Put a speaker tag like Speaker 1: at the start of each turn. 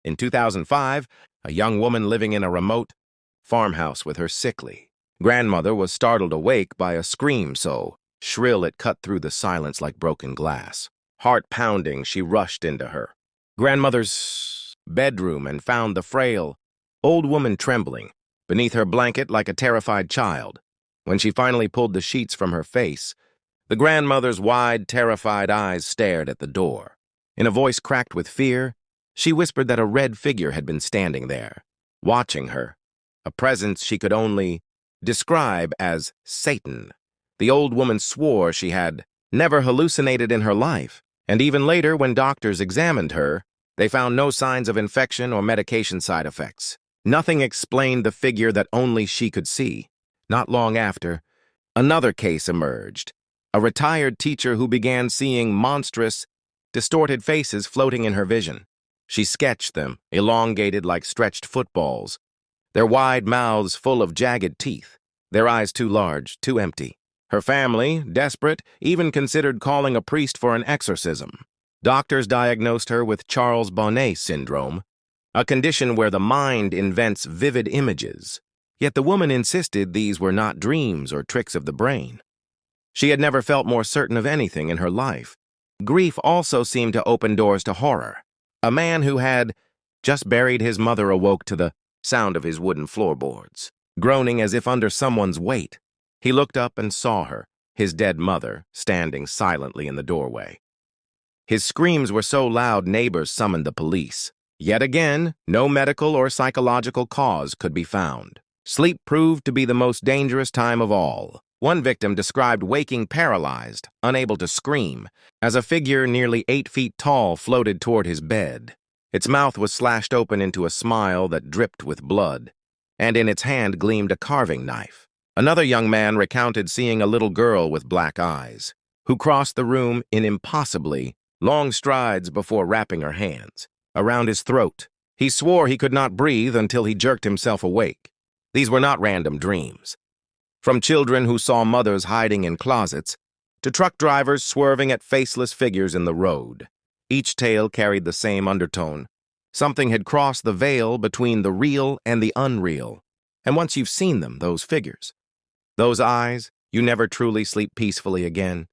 Speaker 1: In 2005, a young woman living in a remote farmhouse with her sickly grandmother was startled awake by a scream so shrill it cut through the silence like broken glass. Heart pounding, she rushed into her grandmother's bedroom and found the frail, old woman trembling beneath her blanket like a terrified child. When she finally pulled the sheets from her face, the grandmother's wide, terrified eyes stared at the door. In a voice cracked with fear, she whispered that a red figure had been standing there, watching her, a presence she could only describe as Satan. The old woman swore she had never hallucinated in her life, and even later, when doctors examined her, they found no signs of infection or medication side effects. Nothing explained the figure that only she could see. Not long after, another case emerged, a retired teacher who began seeing monstrous, distorted faces floating in her vision. She sketched them, elongated like stretched footballs, their wide mouths full of jagged teeth, their eyes too large, too empty. Her family, desperate, even considered calling a priest for an exorcism. Doctors diagnosed her with Charles Bonnet syndrome, a condition where the mind invents vivid images. Yet the woman insisted these were not dreams or tricks of the brain. She had never felt more certain of anything in her life. Grief also seemed to open doors to horror. A man who had just buried his mother awoke to the sound of his wooden floorboards, groaning as if under someone's weight. He looked up and saw her, his dead mother, standing silently in the doorway. His screams were so loud neighbors summoned the police. Yet again, no medical or psychological cause could be found. Sleep proved to be the most dangerous time of all. One victim described waking paralyzed, unable to scream, as a figure nearly 8 feet tall floated toward his bed. Its mouth was slashed open into a smile that dripped with blood, and in its hand gleamed a carving knife. Another young man recounted seeing a little girl with black eyes, who crossed the room in impossibly long strides before wrapping her hands around his throat. He swore he could not breathe until he jerked himself awake. These were not random dreams. From children who saw mothers hiding in closets, to truck drivers swerving at faceless figures in the road. Each tale carried the same undertone. Something had crossed the veil between the real and the unreal. And once you've seen them, those figures, those eyes, you never truly sleep peacefully again.